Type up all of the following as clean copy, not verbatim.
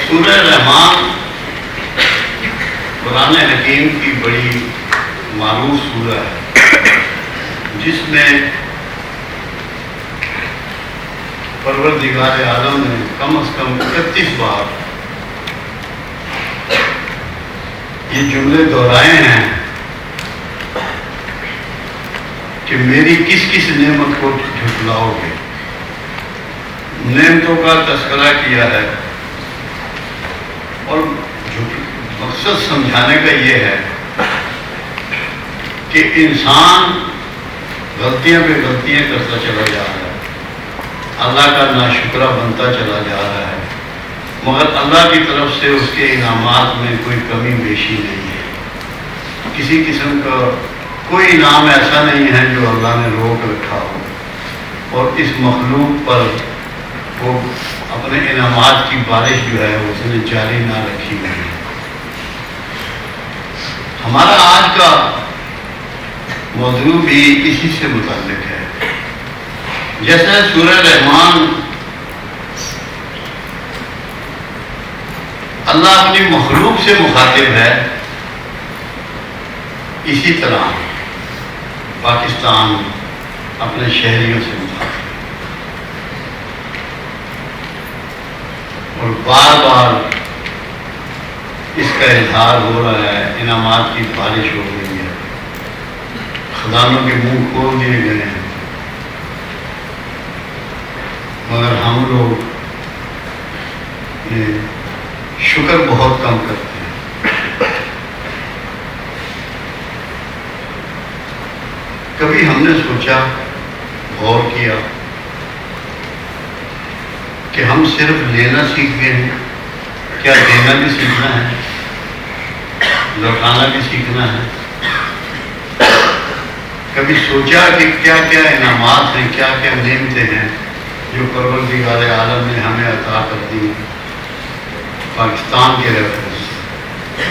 سورہ رحمان قرآن حکیم کی بڑی معروف سورہ ہے، جس میں پروردگار عالم نے کم از کم 31 بار یہ جملے دہرائے ہیں کہ میری کس کس نعمت کو جھٹلاؤ گے۔ نعمتوں کا تذکرہ کیا ہے اور مقصد سمجھانے کا یہ ہے کہ انسان غلطیاں پہ غلطیاں کرتا چلا جا رہا ہے، اللہ کا ناشکرہ بنتا چلا جا رہا ہے، مگر اللہ کی طرف سے اس کے انعامات میں کوئی کمی بیشی نہیں ہے۔ کسی قسم کا کوئی انعام ایسا نہیں ہے جو اللہ نے روک رکھا ہو، اور اس مخلوق پر وہ اپنے انعامات کی بارش جو ہے اس نے جاری نہ رکھی ہوئی ہے۔ ہمارا آج کا موضوع بھی اسی سے متعلق ہے۔ جیسے سورہ رحمان اللہ اپنی مخلوق سے مخاطب ہے، اسی طرح پاکستان اپنے شہریوں سے مخاطب ہے، اور بار بار اس کا اظہار ہو رہا ہے، انعامات کی بارش ہو رہی ہے، خزانوں کے منہ کھول دیے گئے ہیں، مگر ہم لوگ یہ شکر بہت کم کرتے ہیں۔ کبھی ہم نے سوچا، غور کیا کہ ہم صرف لینا سیکھ گئے ہیں، کیا دینا بھی سیکھنا ہے، لوٹانا بھی سیکھنا ہے؟ کبھی سوچا کہ کیا کیا انعامات ہیں، کیا کیا نعمتیں ہیں جو پروردگار عالم نے ہمیں عطا کر دی ہیں پاکستان کے ریفرنس سے؟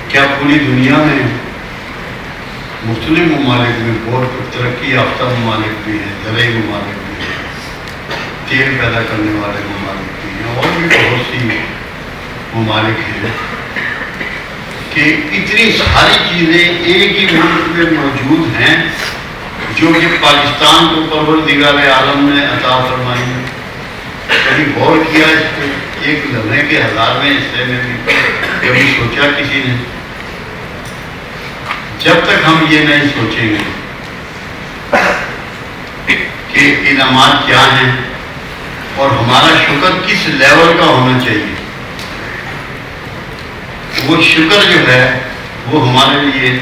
کیا پوری دنیا میں مختلف ممالک میں بہت ترقی یافتہ ممالک بھی ہیں، زرعی ممالک بھی ہیں، تیل پیدا کرنے والے ممالک بھی ہیں، اور بھی بہت سی ممالک ہیں کہ اتنی ساری چیزیں ایک ہی ملک میں موجود ہیں جو کہ پاکستان کو پروردگار عالم نے عطا فرمائی ہے؟ کبھی غور کیا اس پہ؟ ایک لمحے کے 1000ویں حصے میں بھی کبھی سوچا کسی نے؟ جب تک ہم یہ نہیں سوچیں گے کہ انعامات کیا ہیں اور ہمارا شکر کس لیول کا ہونا چاہیے، وہ شکر جو ہے وہ ہمارے لیے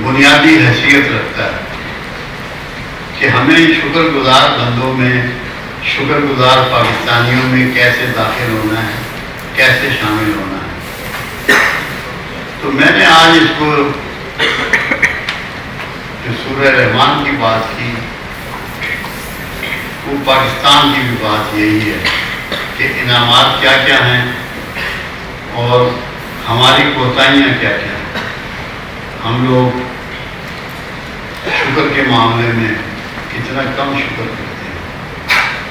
بنیادی حیثیت رکھتا ہے کہ ہمیں شکر گزار بندوں میں، شکر گزار پاکستانیوں میں کیسے داخل ہونا ہے، کیسے شامل ہونا ہے۔ تو میں نے آج اس کو جو سورہ رحمان کی بات کی، وہ پاکستان کی بھی بات یہی ہے کہ انعامات کیا کیا ہیں اور ہماری کوتاہیاں کیا کیا ہیں۔ ہم لوگ شکر کے معاملے میں کتنا کم شکر کرتے ہیں۔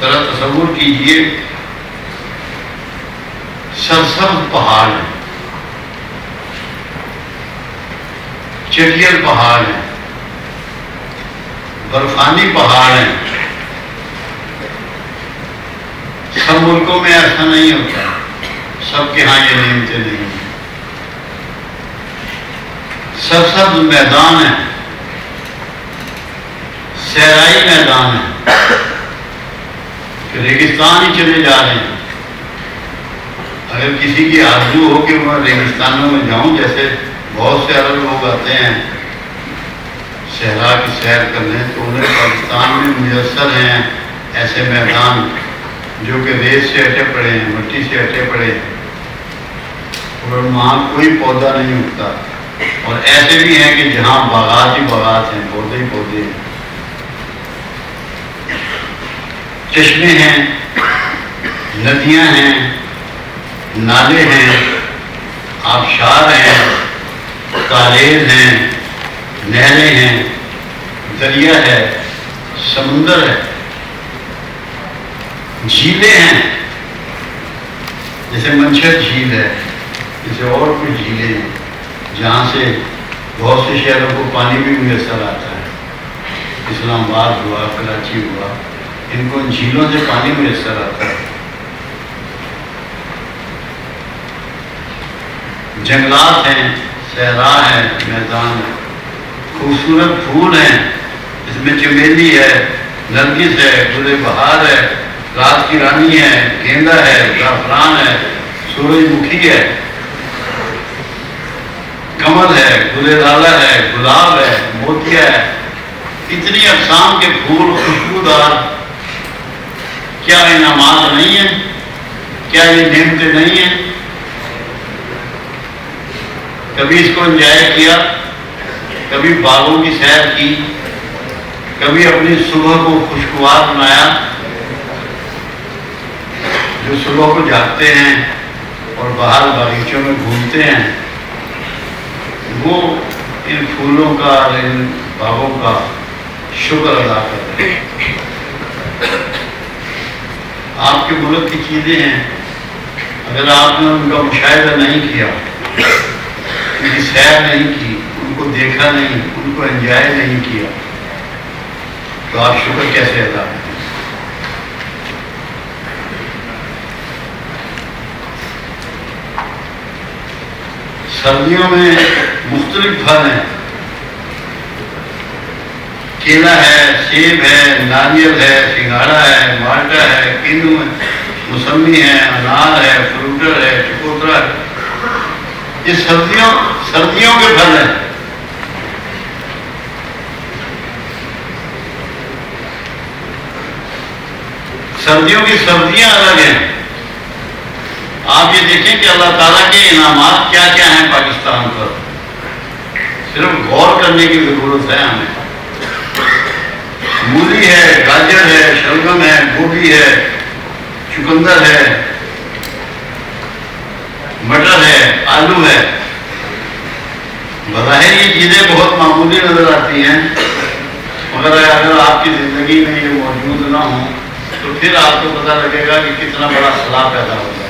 ذرا تصور کیجئے، سرسبز پہاڑ ہیں، چٹیل پہاڑ ہیں، برفانی پہاڑ ہیں۔ سب ملکوں میں ایسا نہیں ہوتا، سب کے ہاں یہ نعمتیں نہیں ہیں۔ سرسبز میدان ہیں، صحرائی میدان ہیں، ریگستان ہی چلے جا رہے ہیں۔ اگر کسی کی آرزو ہو کہ میں ریگستانوں میں جاؤں، جیسے بہت سے عرب لوگ آتے ہیں صحرا کی سیر کرنے، تو انہیں پاکستان میں میسر ہیں ایسے میدان جو کہ ریت سے اٹے پڑے ہیں، مٹی سے اٹے پڑے ہیں، اور وہاں کوئی پودا نہیں اگتا، اور ایسے بھی ہیں کہ جہاں باغات ہی باغات ہیں، پودے ہی پودے ہیں، چشمے ہیں، ندیاں ہیں، نالے ہیں، آبشار ہیں، کالیز ہیں، نہریں ہیں، دریا ہے، سمندر ہے، جھیلیں ہیں، جیسے منچھر جھیل ہے، جیسے اور کچھ جھیلیں ہیں جہاں سے بہت سے شہروں کو پانی بھی میسر آتا ہے، اسلام آباد ہوا، کراچی ہوا، ان کو جھیلوں سے پانی میسر آتا ہے۔ جنگلات ہیں، صحرا ہے، میدان ہے، خوبصورت پھول ہیں، اس میں چمیلی ہے، نرگس ہے، گل بہار ہے، رات کی رانی ہے، گیندا ہے، زعفران ہے، سورج مکھی ہے، کمل ہے، گل لالا ہے، گلاب ہے، موتیا ہے، اتنی اقسام کے پھول خوشبودار۔ کیا انعامات نہیں ہیں؟ کیا یہ نعمتیں نہیں ہیں؟ کبھی اس کو انجوائے کیا؟ کبھی باغوں کی سیر کی؟ کبھی اپنی صبح کو خوشگوار بنایا؟ جو صبح کو جاگتے ہیں اور باہر باغیچوں میں گھومتے ہیں، وہ ان پھولوں کا اور ان باغوں کا شکر ادا کرتے ہیں۔ آپ کے ملک کی چیزیں ہیں، اگر آپ نے ان کا مشاہدہ نہیں کیا، ان کی سیر نہیں کی، ان کو دیکھا نہیں، ان کو انجوائے نہیں کیا، تو آپ شکر کیسے ادا کریں؟ سردیوں میں مختلف پھل ہیں، کیلا ہے، سیب ہے، ناریل ہے، سنگھاڑا ہے، مالٹا ہے، کینو ہے، موسمی ہے، انار ہے، فروٹر ہے، چکوترا ہے۔ یہ سردیوں کے پھل ہیں۔ سردیوں کی سبزیاں الگ ہیں۔ آپ یہ دیکھیں کہ اللہ تعالیٰ کے انعامات کیا کیا ہیں پاکستان پر، صرف غور کرنے کی ضرورت ہے ہمیں۔ مولی ہے، گاجر ہے، شلگم ہے، گوبھی ہے، چکندر ہے، مٹر ہے، آلو ہے۔ بظاہر یہ چیزیں بہت معمولی نظر آتی ہیں، مگر اگر آپ کی زندگی میں یہ موجود نہ ہوں تو پھر آپ کو پتہ لگے گا کہ کتنا بڑا خلا پیدا ہوتا ہے۔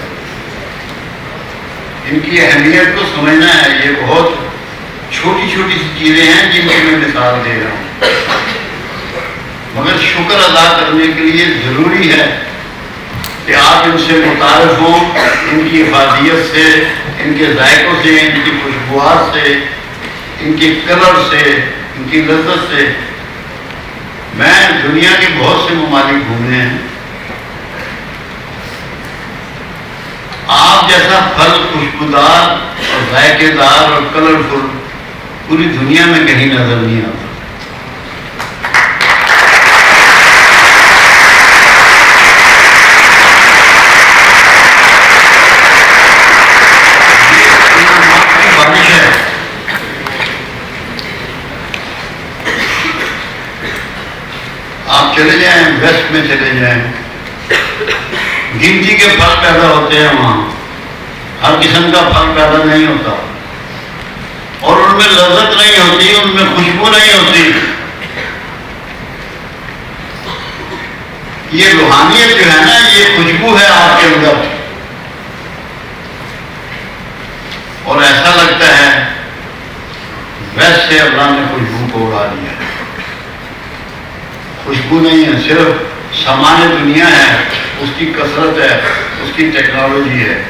ان کی اہمیت کو سمجھنا ہے۔ یہ بہت چھوٹی چھوٹی سی چیزیں ہیں جن کی میں مثال دے رہا ہوں، مگر شکر ادا کرنے کے لیے ضروری ہے کہ آپ ان سے متعارف ہوں، ان کی افادیت سے، ان کے ذائقوں سے، ان کی خوشبوات سے، ان کے کلر سے، ان کی لذت سے۔ میں دنیا کے بہت سے ممالک گھومے ہیں، آپ جیسا پھل خوشبودار اور ذائقے دار اور کلرفل پوری دنیا میں کہیں نظر نہیں آتا۔ آپ چلے جائیں، ویسٹ میں چلے جائیں، گنتی کے پھل پیدا ہوتے ہیں وہاں، ہر قسم کا پھل پیدا نہیں ہوتا، اور ان میں لذت نہیں ہوتی، ان میں خوشبو نہیں ہوتی۔ یہ روحانیت جو ہے نا، یہ خوشبو ہے آپ کے اندر، اور ایسا لگتا ہے ویسے اللہ نے خوشبو کو اڑا دیا۔ خوشبو نہیں ہے، صرف سامان دنیا ہے، اس کی کثرت ہے، اس کی ٹیکنالوجی ہے۔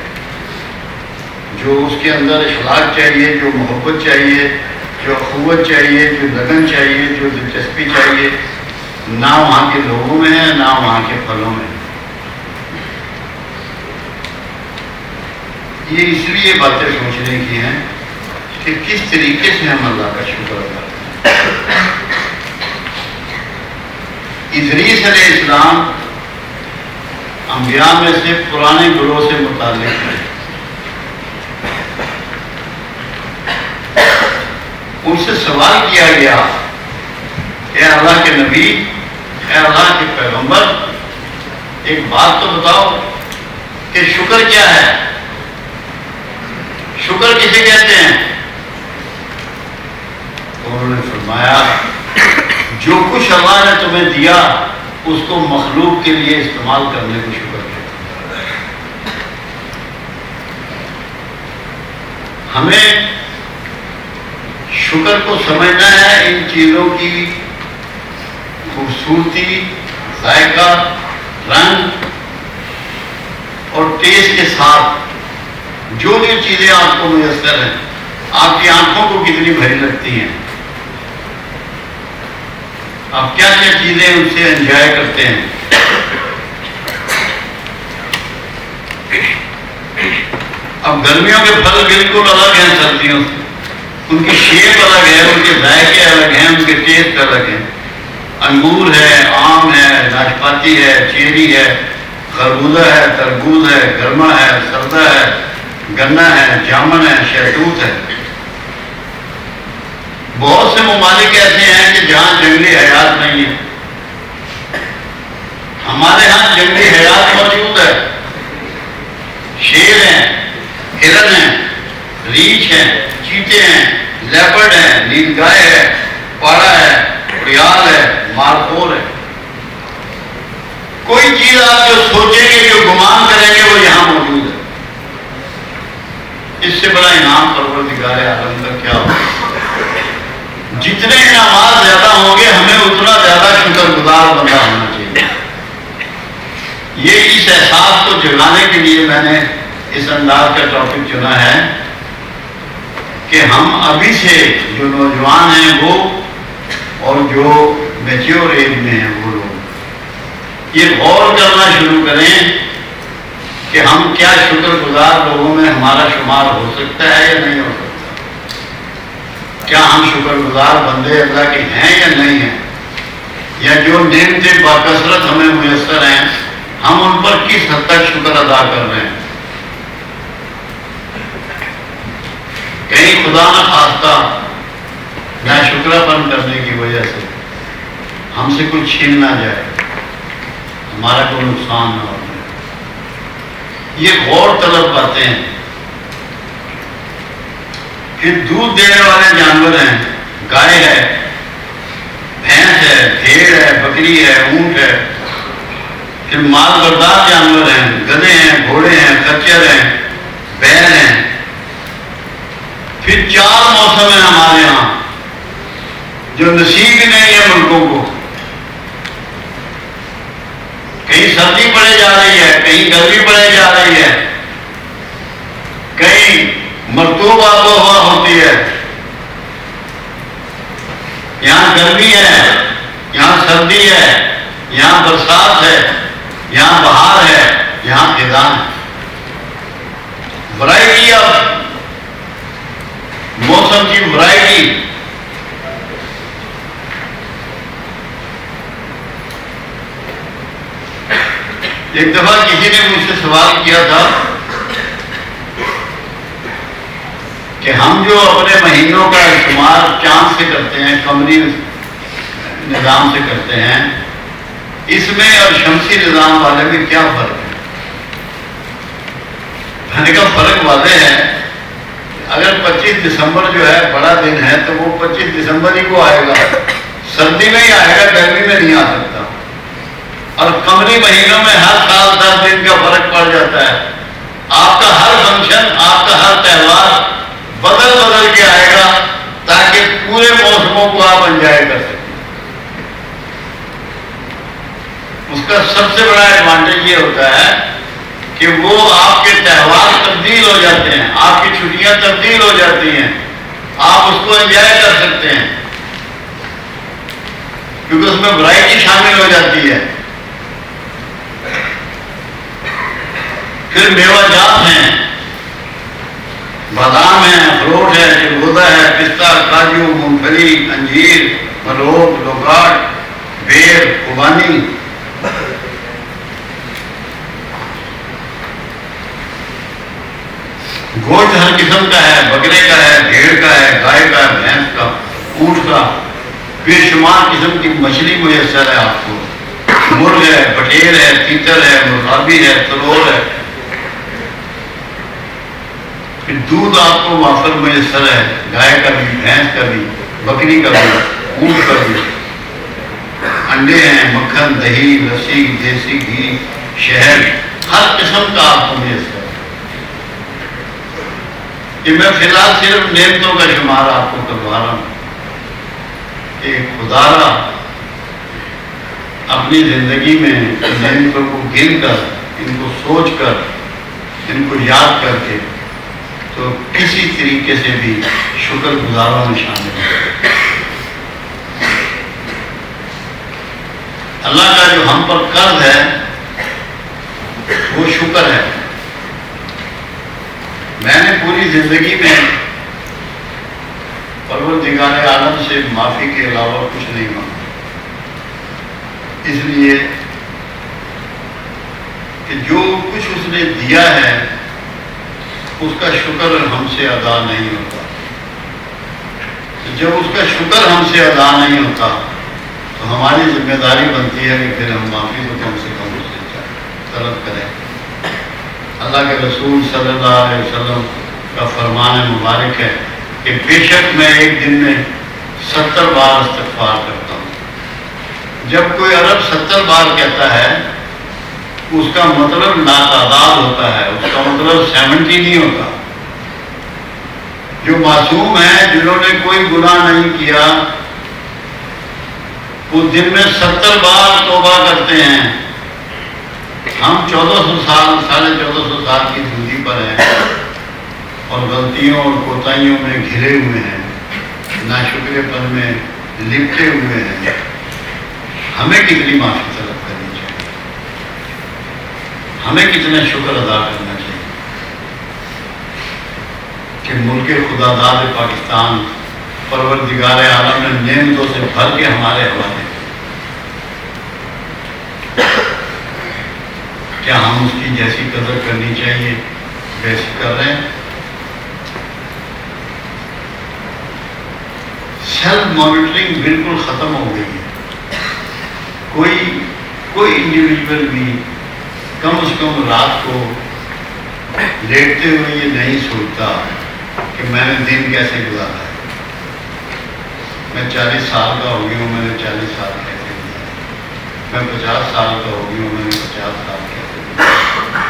جو اس کے اندر اخلاق چاہیے، جو محبت چاہیے، جو اخوت چاہیے، جو لگن چاہیے، جو دلچسپی چاہیے، نہ وہاں کے لوگوں میں ہے، نہ وہاں کے پھلوں میں۔ یہ اس لیے باتیں سوچنے کی ہیں کہ کس طریقے سے ہم اللہ کا شکر ادا کریں۔ ادریس علیہ السلام انبیاء میں سے پرانے گروہ سے متعلق ہیں۔ ان سے سوال کیا گیا، اے اللہ کے نبی، اے اللہ کے پیغمبر، ایک بات تو بتاؤ کہ شکر کیا ہے؟ شکر کسے کہتے ہیں؟ انہوں نے فرمایا، جو کچھ اللہ نے تمہیں دیا اس کو مخلوق کے لیے استعمال کرنے کو شکر کہتے ہیں۔ ہمیں شکر کو سمجھنا ہے ان چیزوں کی خوبصورتی، ذائقہ، رنگ اور ٹیسٹ کے ساتھ جو جو چیزیں آپ کو میسر ہیں، آپ کی آنکھوں کو کتنی بھری لگتی ہیں، آپ کیا کیا چیزیں ان سے انجوائے کرتے ہیں۔ اب گرمیوں کے پھل بالکل الگ ہیں سردیوں سے، ان کی شیپ الگ ہے، ان کے ذائقے الگ ہیں، ان کے ٹیسٹ الگ ہیں۔ انگور ہے، آم ہے، ناشپاتی ہے، چیری ہے، خربوزہ ہے، تربوز ہے، گرما ہے، سبزہ ہے، گنا ہے، جامن ہے، شہتوت ہے۔ بہت سے ممالک ایسے ہیں کہ جہاں جنگلی حیات نہیں ہے، ہمارے ہاں جنگلی حیات موجود ہے، شیر ہیں، ہرن ہیں، ریچھ ہیں، چیتے ہیں، لیپرڈ ہیں، نیل گائے ہے، پاڑا ہے، اڑیال ہے، مارخور ہے۔ کوئی چیز آپ جو سوچیں گے، جو گمان کریں گے، وہ یہاں موجود ہے۔ اس سے بڑا انعام پروردگار عالم کا کیا ہوگا؟ جتنے انعامات زیادہ ہوں گے، ہمیں اتنا زیادہ شکر گزار بندہ ہونا چاہیے۔ یہ اس احساس کو جگانے کے لیے میں نے اس انداز کا ٹاپک چنا ہے کہ ہم ابھی سے جو نوجوان ہیں وہ اور جو میچیور ایج میں ہیں وہ لوگ یہ غور کرنا شروع کریں کہ ہم کیا شکر گزار لوگوں میں ہمارا شمار ہو سکتا ہے یا نہیں ہو سکتا، کیا ہم شکر گزار بندے اللہ کے ہیں یا نہیں ہیں، یا جو نعمتیں باکثرت ہمیں میسر ہیں ہم ان پر کس حد تک شکر ادا کر رہے ہیں۔ کہیں خدا نہ خواستہ ناشکرا پن کرنے کی وجہ سے ہم سے کچھ چھین نہ جائے، ہمارا کوئی نقصان نہ ہو جائے۔ یہ غور طلب باتیں ہیں کہ دودھ دینے والے جانور ہیں، گائے ہے، بھینس ہے، بھیڑ ہے، بکری ہے، اونٹ ہے، پھر مال بردار جانور ہیں، گدھے ہیں، گھوڑے ہیں، خچر ہیں، بیل ہیں، پھر 4 موسم ہیں ہمارے ہاں جو نصیب ہی نہیں ہے ملکوں کو۔ کہیں سردی پڑے جا رہی ہے، کہیں گرمی پڑے جا رہی ہے، کہیں مرطوب آب و ہوا ہوتی ہے، یہاں گرمی ہے، یہاں سردی ہے، یہاں برسات ہے، یہاں بہار ہے، یہاں خزاں ہے۔ ورائٹی آف موسم کی ورائٹی۔ ایک دفعہ کسی نے مجھ سے سوال کیا تھا کہ ہم جو اپنے مہینوں کا شمار چاند سے کرتے ہیں، قمری نظام سے کرتے ہیں، اس میں اور شمسی نظام والے میں کیا فرق ہے؟ میں نے کہا فرق واضح ہے، اگر 25 دسمبر جو ہے بڑا دن ہے تو وہ 25 دسمبر ہی کو آئے گا، سردی میں ہی آئے گا، گرمی میں نہیں آ سکتا۔ اور قمری مہینوں میں ہر سال 10 دن کا فرق پڑ جاتا ہے، آپ کا ہر فنکشن، آپ کا ہر تہوار بدل بدل کے آئے گا تاکہ پورے موسموں کو آپ انجوائے کر سکیں۔ اس کا سب سے بڑا ایڈوانٹیج یہ ہوتا ہے کہ وہ آپ کے تہوار تبدیل ہو جاتے ہیں، آپ کی چھٹیاں تبدیل ہو جاتی ہیں، آپ اس کو انجوائے کر سکتے ہیں کیونکہ اس میں ورائٹی شامل ہو جاتی ہے۔ پھر میوہ جات ہیں، بادام ہے، اخروٹ ہے، چلگوزہ ہے، پستہ، کاجو، مونگ پھلی، انجیر، مروگ، لوکاٹ، بیر، خوبانی۔ گوشت ہر قسم کا ہے، بکرے کا ہے، بھیڑ کا ہے، گائے کا ہے، بھینس کا، اونٹ کا، بے شمار قسم کی مچھلی میسر ہے آپ کو، مرغ ہے، بٹیر ہے، تیتر ہے، مرغابی ہے، تلور ہے، پھر دودھ آپ کو وافر میسر ہے، گائے کا بھی، بھینس کا بھی، بکری کا بھی، اونٹ کا بھی، انڈے ہیں، مکھن، دہی، لسی، دیسی گھی، شہد، ہر قسم کا آپ کو میسر ہے۔ کہ میں فی الحال صرف نعمتوں کا شمار آپ کو کروا رہا ہوں کہ خدا را اپنی زندگی میں نعمتوں کو گن کر، ان کو سوچ کر، ان کو یاد کر کے تو کسی طریقے سے بھی شکر گزاروں میں شامل ہے۔ اللہ کا جو ہم پر قرض ہے وہ شکر ہے۔ میں نے پوری زندگی میں پروردگار عالم سے معافی کے علاوہ کچھ نہیں مانگا، اس لیے کہ جو کچھ اس نے دیا ہے اس کا شکر ہم سے ادا نہیں ہوتا۔ جب اس کا شکر ہم سے ادا نہیں ہوتا تو ہماری ذمہ داری بنتی ہے کہ پھر ہم معافی تو کم سے کم اس سے طلب کریں۔ اللہ کے رسول صلی اللہ علیہ وسلم کا فرمان مبارک ہے کہ بے شک میں ایک دن میں 70 بار استغفار کرتا ہوں۔ جب کوئی عرب 70 بار کہتا ہے اس کا مطلب ناتعداد ہوتا ہے، اس کا مطلب 70 نہیں ہوتا۔ جو معصوم ہیں، جنہوں نے کوئی گناہ نہیں کیا، وہ دن میں 70 بار توبہ کرتے ہیں۔ ہم 1400 سال، 1450 سال کی زندگی پر ہیں اور غلطیوں اور کوتاہیوں میں گھرے ہوئے ہیں، ناشکرے پن میں لپٹے ہوئے ہیں۔ ہمیں کتنی معافی طلب کرنی چاہیے، ہمیں کتنا شکر ادا کرنا چاہیے کہ ملک خدا داد پاکستان پروردگار عالم نے نعمتوں سے بھر کے ہمارے حوالے۔ کیا ہم اس کی جیسی قدر کرنی چاہیے ویسی کر رہے ہیں؟ سیلف مانیٹرنگ بالکل ختم ہو گئی ہے۔ کوئی انڈیویجول بھی کم از کم رات کو لیٹتے ہوئے یہ نہیں سوچتا کہ میں نے دن کیسے گزارا ہے، میں 40 سال کا ہو گیا ہوں، میں نے 40 سال کیسے گزارا، میں 50 سال کا ہو گیا ہوں، میں نے 50 سال کیسے گزارا۔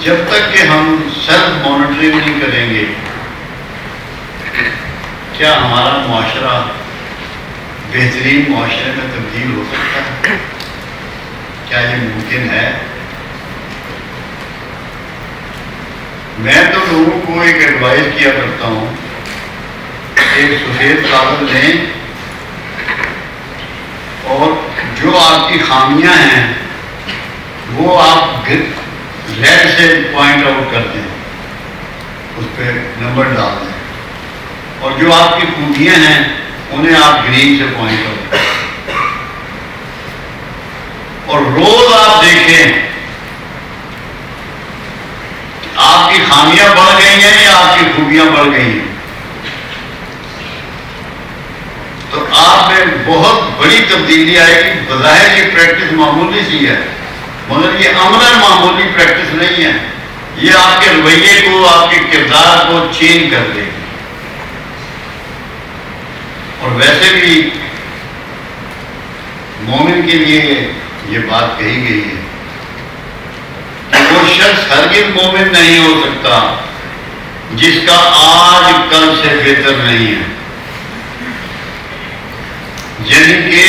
جب تک کہ ہم سیلف مانیٹرنگ نہیں کریں گے، کیا ہمارا معاشرہ بہترین معاشرے میں تبدیل ہو سکتا ہے؟ کیا یہ ممکن ہے؟ میں تو لوگوں کو ایک ایڈوائز کیا کرتا ہوں، ایک سفید کاغذ لیں اور جو آپ کی خامیاں ہیں وہ آپ ریڈ سے پوائنٹ آؤٹ کر دیں، اس پہ نمبر ڈال دیں، اور جو آپ کی خوبیاں ہیں انہیں آپ گرین سے پوائنٹ آؤٹ کریں، اور روز آپ دیکھیں آپ کی خامیاں بڑھ گئی ہیں یا آپ کی خوبیاں بڑھ گئی ہیں، تو آپ میں بہت بڑی تبدیلی آئے گی۔ بظاہر یہ پریکٹس معمولی سی ہے، مگر یہ عملاً معمولی پریکٹس نہیں ہے، یہ آپ کے رویے کو، آپ کے کردار کو چینج کر دے گی۔ اور ویسے بھی مومن کے لیے یہ بات کہی گئی ہے کہ وہ شخص ہرگز مومن نہیں ہو سکتا جس کا آج کل سے بہتر نہیں ہے، یعنی کہ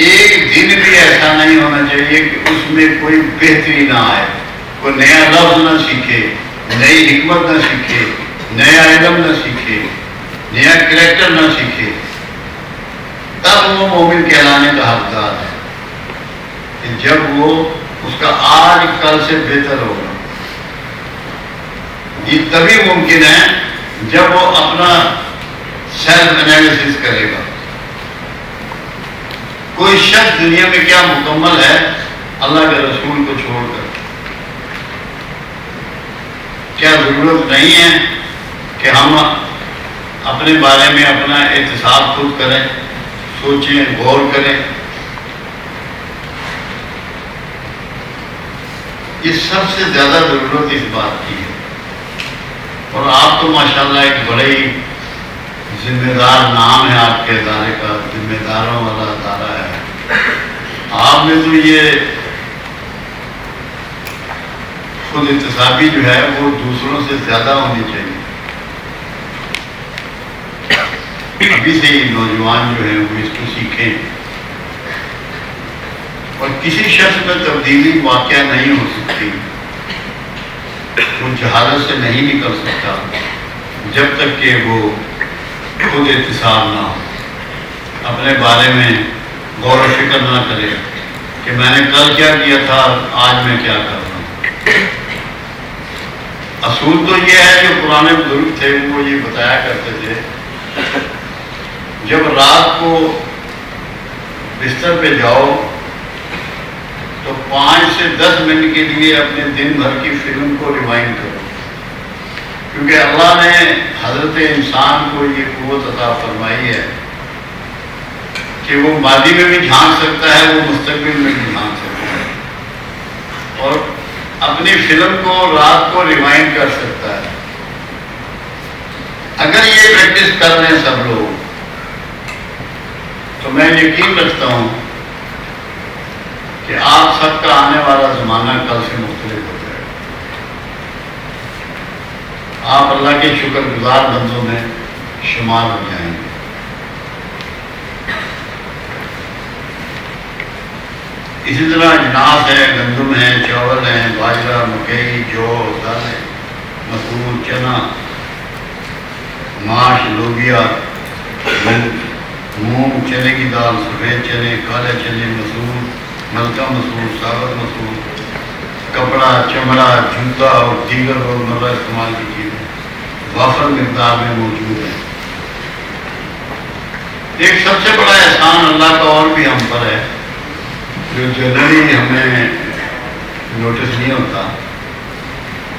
ایک دن بھی ایسا نہیں ہونا چاہیے کہ اس میں کوئی بہتری نہ آئے، کوئی نیا لفظ نہ سیکھے، نئی حکمت نہ سیکھے، نیا علم نہ سیکھے، نیا کریکٹر نہ سیکھے، تب وہ مومن کہلانے کا حقدار ہے کہ جب وہ اس کا آج کل سے بہتر ہوگا۔ یہ تبھی ممکن ہے جب وہ اپنا سیلف انالیسس کرے گا۔ کوئی شخص دنیا میں کیا مکمل ہے اللہ کے رسول کو چھوڑ کر؟ کیا ضرورت نہیں ہے کہ ہم اپنے بارے میں اپنا احتساب خود کریں، سوچیں، غور کریں؟ یہ سب سے زیادہ ضرورت اس بات کی ہے۔ اور آپ تو ماشاءاللہ ایک بڑے ہی ذمہ دار نام ہے آپ کے ادارے کا، ذمہ داروں والا ادارہ ہے۔ آپ نے تو یہ خود احتسابی جو ہے وہ دوسروں سے زیادہ ہونی چاہیے. ابھی سے ہی نوجوان جو ہیں وہ اس کو سیکھیں. اور کسی شخص میں تبدیلی واقعہ نہیں ہو سکتی، وہ جہالت سے نہیں نکل سکتا جب تک کہ وہ خود احتساب نہ ہو، اپنے بارے میں غور و فکر نہ کرے کہ میں نے کل کیا کیا تھا، آج میں کیا کر رہا ہوں. اصول تو یہ ہے جو پرانے بزرگ تھے وہ یہ بتایا کرتے تھے، جب رات کو بستر پہ جاؤ تو 5 سے 10 منٹ کے لیے اپنے دن بھر کی فلم کو ریوائنڈ کرو، کیونکہ اللہ نے حضرت انسان کو یہ قوت عطا فرمائی ہے کہ وہ ماضی میں بھی جھانک سکتا ہے، وہ مستقبل میں بھی جھانک سکتا ہے، اور اپنی فلم کو رات کو ریوائنڈ کر سکتا ہے. اگر یہ پریکٹس کر لیں سب لوگ تو میں یقین رکھتا ہوں کہ آپ سب کا آنے والا زمانہ کل سے مختلف ہو جائے گا. آپ اللہ کے شکر گزار بندوں میں شمار ہو جائیں گے. اسی طرح اجناس ہے، گندم ہے، چاول ہے، باجرہ، مکئی، جو، دالیں، مسور، چنا، ماش، لوبیا، مونگ، چنے کی دال، سفید چنے، کالے چنے، مسور، ملکہ مسور، ثابت مسور، کپڑا، چمڑا، جوتا اور دیگر روزمرہ استعمال کی چیزیں وافر مقدار میں موجود ہیں. ایک سب سے بڑا احسان اللہ کا اور بھی ہم پر ہے جو جنرلی ہمیں نوٹس نہیں ہوتا،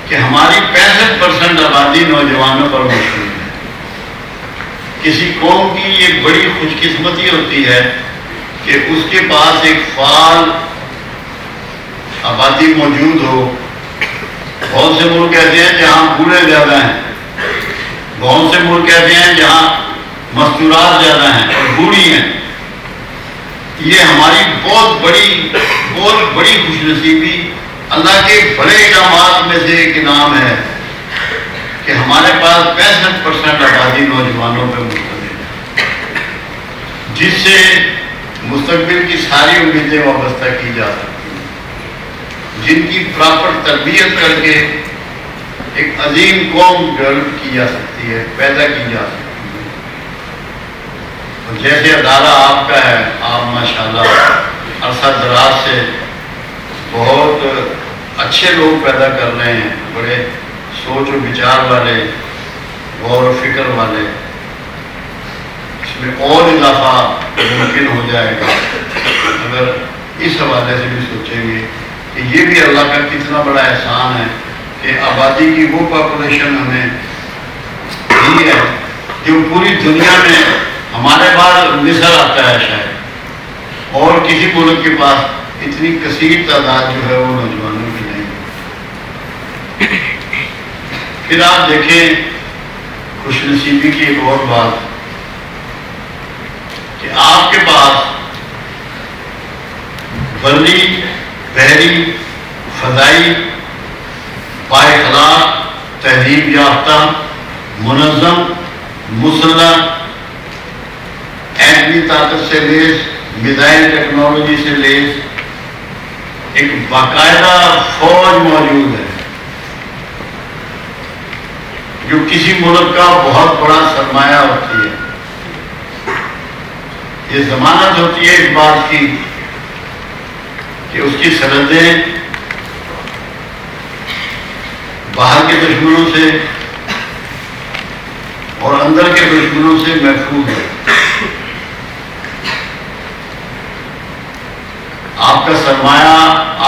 کہ ہماری 65% آبادی نوجوانوں پر مشتمل ہے. کسی قوم کی یہ بڑی خوش قسمتی ہوتی ہے کہ اس کے پاس ایک فعال آبادی موجود ہو. بہت سے ملک کہتے ہیں جہاں بوڑھے زیادہ ہیں، بہت سے ملک کہتے ہیں جہاں مستورات زیادہ ہیں اور بوڑھی ہیں. یہ ہماری بہت بڑی خوش نصیبی، اللہ کے بڑے انعامات میں سے ایک انعام ہے کہ ہمارے پاس 65% آبادی نوجوانوں پہ مشتمل ہے، جس سے مستقبل کی ساری امیدیں وابستہ کی جا سکتی ہیں، جن کی پراپر تربیت کر کے ایک عظیم قوم ڈیولپ کی جا سکتی ہے، پیدا کی جا سکتی ہے. اور جیسے ادارہ آپ کا ہے، آپ ماشاءاللہ عرصہ دراز سے بہت اچھے لوگ پیدا کر رہے ہیں، بڑے سوچ و بچار والے، غور و فکر والے. اس میں اور اضافہ ممکن ہو جائے گا اگر اس حوالے سے بھی سوچیں گے کہ یہ بھی اللہ کا کتنا بڑا احسان ہے کہ آبادی کی وہ پاپولیشن ہمیں دی ہے جو پوری دنیا میں ہمارے پاس مصر آتا ہے شاید، اور کسی ملک کے پاس اتنی کثیر تعداد جو ہے وہ نوجوانوں کی نہیں. پھر آپ دیکھیں خوش نصیبی کی ایک اور بات کہ آپ کے پاس بری، بحری، فضائی، بااخلاق، تہذیب یافتہ، منظم، مسلح، ایٹمی طاقت سے لیس، میزائل ٹیکنالوجی سے لیس ایک باقاعدہ فوج موجود ہے جو کسی ملک کا بہت بڑا سرمایہ ہوتی ہے. یہ ضمانت ہوتی ہے اس بات کی کہ اس کی سرحدیں باہر کے دشمنوں سے اور اندر کے دشمنوں سے محفوظ ہے. آپ کا سرمایہ،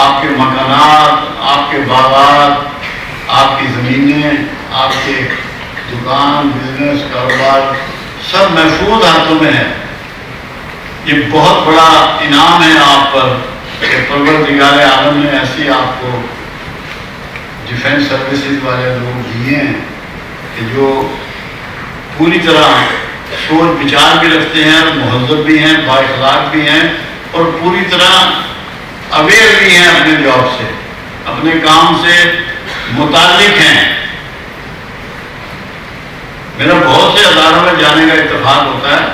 آپ کے مکانات، آپ کے باغات، آپ کی زمینیں، آپ کے دکان، بزنس، کاروبار سب محفوظ ہاتھوں میں ہے. یہ بہت بڑا انعام ہے آپ پر کہ پروردگار عالم نے ایسی آپ کو ڈیفینس سروسز والے لوگ دیے ہیں کہ جو پوری طرح سوچ بچار بھی رکھتے ہیں، مہذب بھی ہیں، بااخلاق بھی ہیں، اور پوری طرح اویئر بھی ہیں اپنے جاب سے، اپنے کام سے، متعلق ہیں. میرا بہت سے اداروں میں جانے کا اتفاق ہوتا ہے،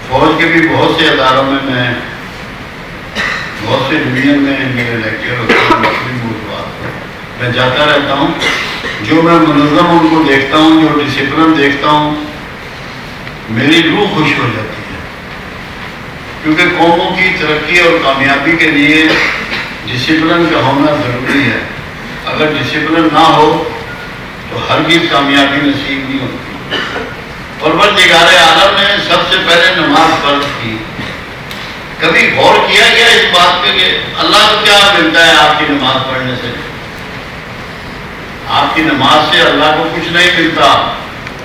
فوج کے بھی بہت سے اداروں میں بہت سے ڈویژن میں میرے لیکچر ہوتے ہیں، مختلف موضوعات میں جاتا رہتا ہوں. جو میں منظم ان کو دیکھتا ہوں، جو ڈسپلن دیکھتا ہوں، میری روح خوش ہو جاتی ہے. کیونکہ قوموں کی ترقی اور کامیابی کے لیے ڈسپلن کا ہونا ضروری ہے. اگر ڈسپلن نہ ہو تو ہرگز کامیابی نصیب نہیں ہوتی. پروردگار عالم نے سب سے پہلے نماز فرض کی. کبھی غور کیا گیا اس بات پہ کہ اللہ کو کیا ملتا ہے آپ کی نماز پڑھنے سے؟ آپ کی نماز سے اللہ کو کچھ نہیں ملتا.